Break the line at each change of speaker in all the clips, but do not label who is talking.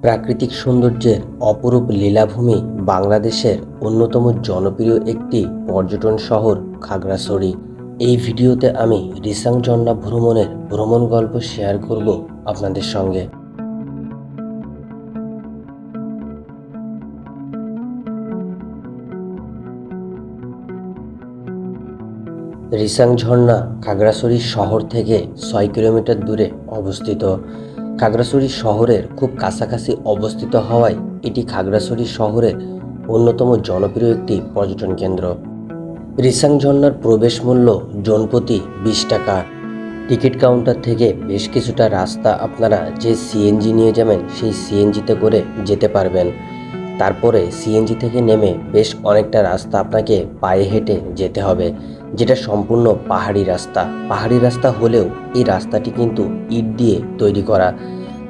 প্রাকৃতিক সৌন্দর্যের অপরূপ লীলাভূমি বাংলাদেশের অন্যতম জনপ্রিয় একটি পর্যটন শহর খাগড়াছড়ি। এই ভিডিওতে আমি রিসাং ঝর্ণা ভ্রমণের ভ্রমণ গল্প শেয়ার করব আপনাদের সঙ্গে। রিসাং ঝর্ণা খাগড়াছড়ি শহর থেকে ৬ কিলোমিটার দূরে অবস্থিত। খাগড়াছড়ি শহরের খুব কাছাকাছি অবস্থিত হওয়ায় এটি খাগড়াছড়ি শহরের অন্যতম জনপ্রিয় একটি পর্যটন কেন্দ্র। রিসাং ঝর্ণার প্রবেশ মূল্য জনপ্রতি ২০ টাকা। টিকিট কাউন্টার থেকে বেশ কিছুটা রাস্তা আপনারা যে সিএনজি নিয়ে যাবেন সেই সিএনজিতে করে যেতে পারবেন। তারপরে সিএনজি থেকে নেমে বেশ অনেকটা রাস্তা আপনাকে পায়ে হেঁটে যেতে হবে, যেটা সম্পূর্ণ পাহাড়ি রাস্তা হলেও এই রাস্তাটি কিন্তু ইট দিয়ে তৈরি করা,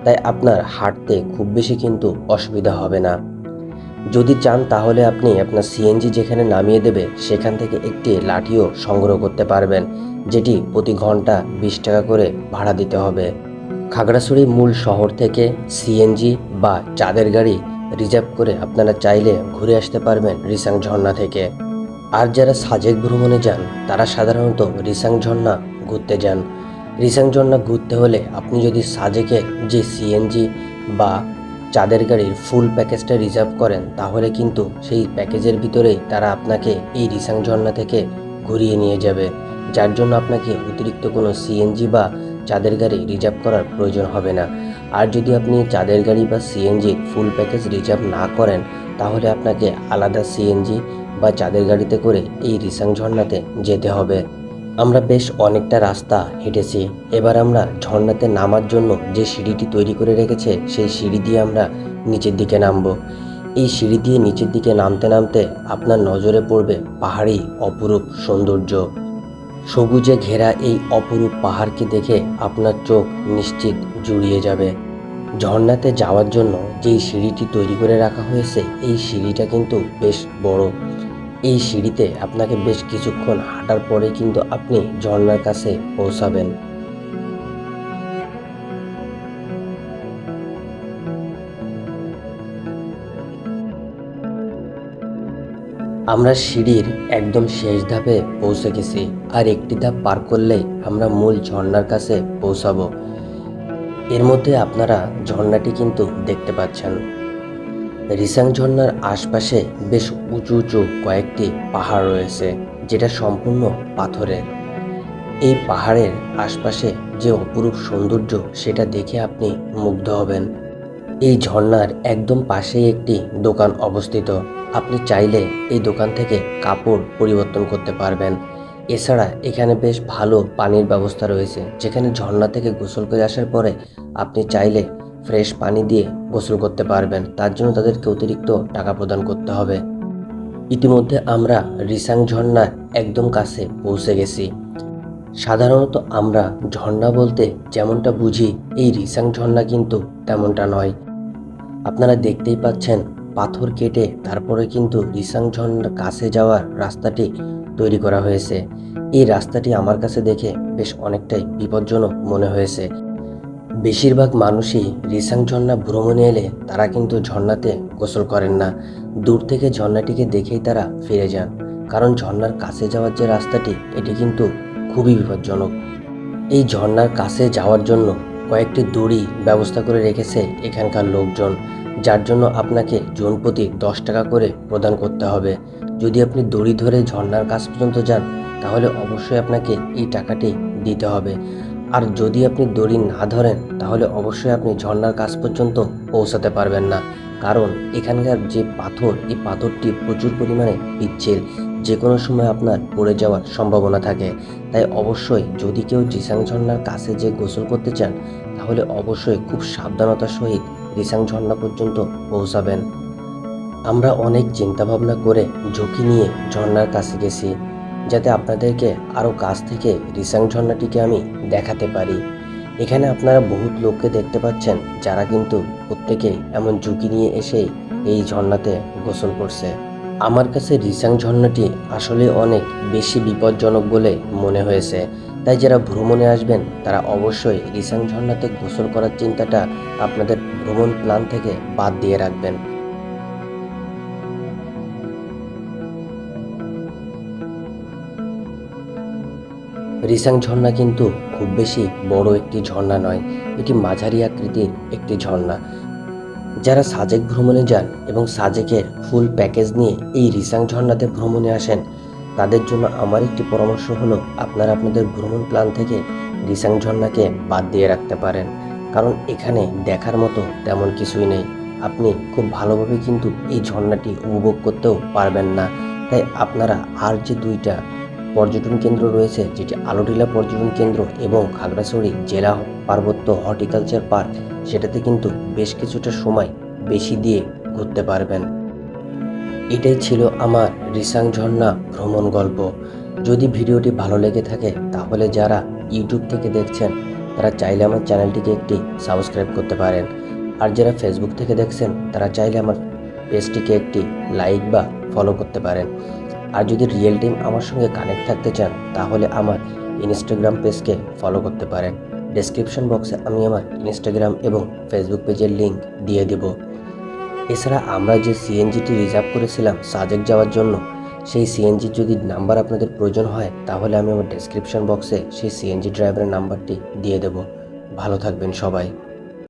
তাই আপনার হাঁটতে খুব বেশি কিন্তু অসুবিধা হবে না। যদি চান তাহলে আপনি আপনার সিএনজি যেখানে নামিয়ে দেবে সেখান থেকে একটি লাঠিও সংগ্রহ করতে পারবেন, যেটি প্রতি ঘন্টা ২০ টাকা করে ভাড়া দিতে হবে। খাগড়াছড়ি মূল শহর থেকে সিএনজি বা চাঁদের গাড়ি রিজার্ভ করে আপনারা চাইলে ঘুরে আসতে পারবেন রিসাং ঝর্ণা থেকে। আর যারা সাজেক ভ্রমণে যান তারা সাধারণত রিসাং ঝর্ণা ঘুরতে যান। রিসাং ঝর্ণা ঘুরতে হলে আপনি যদি সাজেকের যে সিএনজি বা চাঁদের গাড়ির ফুল প্যাকেজটা রিজার্ভ করেন তাহলে কিন্তু সেই প্যাকেজের ভিতরেই তারা আপনাকে এই রিসাং ঝর্ণা থেকে ঘুরিয়ে নিয়ে যাবে, যার জন্য আপনাকে অতিরিক্ত কোনো সিএনজি বা চাঁদের গাড়ি রিজার্ভ করার প্রয়োজন হবে না। আর যদি আপনি চাঁদের গাড়ি বা সিএনজির ফুল প্যাকেজ রিজার্ভ না করেন তাহলে আপনাকে আলাদা সিএনজি বা চাঁদের গাড়িতে করে এই রিসাং ঝর্ণাতে যেতে হবে। আমরা বেশ অনেকটা রাস্তা হেঁটেছি। এবার আমরা ঝর্ণাতে নামার জন্য যে সিঁড়িটি তৈরি করে রেখেছে সেই সিঁড়ি দিয়ে আমরা নিচের দিকে নামব। এই সিঁড়ি দিয়ে নিচের দিকে নামতে নামতে আপনার নজরে পড়বে পাহাড়ি অপরূপ সৌন্দর্য। সবুজে ঘেরা এই অপরূপ পাহাড়কে দেখে আপনার চোখ নিশ্চিত জুড়িয়ে যাবে। ঝর্ণাতে যাওয়ার জন্য যেই সিঁড়িটি তৈরি করে রাখা হয়েছে এই সিঁড়িটা কিন্তু বেশ বড়। এই সিঁড়িতে আপনাকে বেশ কিছুক্ষণ হাঁটার পরে কিন্তু আপনি ঝর্ণার কাছে পৌঁছাবেন। আমরা সিঁড়ির একদম শেষ ধাপে পৌঁছে গেছি, আর একটি ধাপ পার করলেই আমরা মূল ঝর্ণার কাছে পৌঁছাবো। এর মধ্যে আপনারা ঝর্ণাটি কিন্তু দেখতে পাচ্ছেন। রিসাং ঝর্ণার আশপাশে বেশ উঁচু উঁচু কয়েকটি পাহাড় রয়েছে, যেটা সম্পূর্ণ পাথরের। এই পাহাড়ের আশপাশে যে অপরূপ সৌন্দর্য সেটা দেখে আপনি মুগ্ধ হবেন। এই ঝর্ণার একদম পাশেই একটি দোকান অবস্থিত। আপনি চাইলে এই দোকান থেকে কাপড় পরিবর্তন করতে পারবেন। এছাড়া এখানে বেশ ভালো পানির ব্যবস্থা রয়েছে, যেখানে ঝর্ণা থেকে গোসল করে আসার পরে আপনি চাইলে ফ্রেশ পানি দিয়ে গোসল করতে পারবেন। তার জন্য তাদেরকে অতিরিক্ত টাকা প্রদান করতে হবে। ইতিমধ্যে আমরা রিসাং ঝর্ণার একদম কাছে পৌঁছে গেছি। সাধারণত আমরা ঝর্ণা বলতে যেমনটা বুঝি এই রিসাং ঝর্ণা কিন্তু তেমনটা নয়। আপনারা দেখতেই পাচ্ছেন পাথর কেটে তারপরে কিন্তু রিসাং ঝর্ণার কাছে যাওয়ার রাস্তাটি তৈরি করা হয়েছে। এই রাস্তাটি আমার কাছে দেখে বেশ অনেকটাই বিপজ্জনক মনে হয়েছে। বেশিরভাগ মানুষই রিসাং ঝর্ণা ভ্রমণে এলে তারা কিন্তু ঝর্ণাতে গোসল করেন না। দূর থেকে ঝর্ণাটিকে দেখেই তারা ফিরে যান, কারণ ঝর্ণার কাছে যাওয়ার যে রাস্তাটি এটি কিন্তু খুবই বিপজ্জনক। এই ঝর্ণার কাছে যাওয়ার জন্য কয়েকটি দড়ি ব্যবস্থা করে রেখেছে এখানকার লোকজন, যার জন্য আপনাকে জনপ্রতি ১০ টাকা করে প্রদান করতে হবে। যদি আপনি দড়ি ধরে ঝর্ণার কাছ পর্যন্ত যান তাহলে অবশ্যই আপনাকে এই টাকাটি দিতে হবে। আর যদি আপনি দড়ি না ধরেন তাহলে অবশ্যই আপনি ঝর্ণার কাছ পর্যন্ত পৌঁছাতে পারবেন না, কারণ এখানকার যে পাথর এই পাথরটি প্রচুর পরিমাণে পিচ্ছিল, যে কোনো সময় আপনার পড়ে যাওয়ার সম্ভাবনা থাকে। তাই অবশ্যই যদি কেউ রিসাং ঝর্ণার কাছে যে গোসল করতে চান তাহলে অবশ্যই খুব সাবধানতার সহিত রিসাং ঝর্ণা পর্যন্ত পৌঁছাবেন। আমরা অনেক চিন্তাভাবনা করে ঝুঁকি নিয়ে ঝর্ণার কাছে গেছি, যাতে আপনাদেরকে আরও কাছ থেকে রিসাং ঝর্ণাটিকে আমি দেখাতে পারি। এখানে আপনারা বহুত লোককে দেখতে পাচ্ছেন যারা কিন্তু প্রত্যেকেই এমন ঝুঁকি নিয়ে এসেই এই ঝর্ণাতে গোসল করছে। আমার কাছে রিসাং ঝর্ণাটি আসলে অনেক বেশি বিপজ্জনক বলে মনে হয়েছে, তাই যারা ভ্রমণে আসবেন তারা অবশ্যই রিসাং ঝর্ণাতে গোসল করার চিন্তাটা আপনাদের ভ্রমণ প্ল্যান থেকে বাদ দিয়ে রাখবেন। রিসাং ঝর্ণা কিন্তু খুব বেশি বড় একটি ঝর্ণা নয়, এটি মাঝারি আকৃতির একটি ঝর্ণা। যারা সাজেক ভ্রমণে যান এবং সাজেকের ফুল প্যাকেজ নিয়ে এই রিসাং ঝর্ণাতে ভ্রমণে আসেন, তাদের জন্য আমার একটি পরামর্শ হলো আপনারা আপনাদের ভ্রমণ প্ল্যান থেকে রিসাং ঝর্ণাকে বাদ দিয়ে রাখতে পারেন। কারণ এখানে দেখার মতো তেমন কিছুই নেই। আপনি খুব ভালোভাবে কিন্তু এই ঝর্ণাটি উপভোগ করতেও পারবেন না। তাই আপনারা আর যে দুইটা পর্যটন কেন্দ্র রয়েছে, যেটি আলোটিলা পর্যটন কেন্দ্র এবং খাগড়াছড়ি জেলা পার্বত্য হর্টিকালচার পার্ক, সেটাতে কিন্তু বেশ কিছুটা সময় বেশি দিয়ে ঘুরতে পারবেন। এটাই ছিল আমার রিসাং ঝর্ণা ভ্রমণ গল্প। যদি ভিডিওটি ভালো লেগে থাকে তাহলে যারা ইউটিউব থেকে দেখছেন তারা চাইলে আমার চ্যানেলটিকে একটি সাবস্ক্রাইব করতে পারেন। আর যারা ফেসবুক থেকে দেখছেন তারা চাইলে আমার পেজটিকে একটি লাইক বা ফলো করতে পারেন। আর যদি রিয়েল টাইম আমার সঙ্গে কানেক্ট থাকতে চান তাহলে আমার ইনস্টাগ্রাম পেজকে ফলো করতে পারেন। ডেসক্রিপশন বক্সে আমি আমার ইনস্টাগ্রাম এবং ফেসবুক পেজের লিঙ্ক দিয়ে দেব। এছাড়া আমরা যে সিএনজিটি রিজার্ভ করেছিলাম সাজেক যাওয়ার জন্য, সেই সিএনজির যদি নাম্বার আপনাদের প্রয়োজন হয় তাহলে আমি আমার ডেসক্রিপশন বক্সে সেই সিএনজি ড্রাইভারের নাম্বারটি দিয়ে দেব। ভালো থাকবেন সবাই।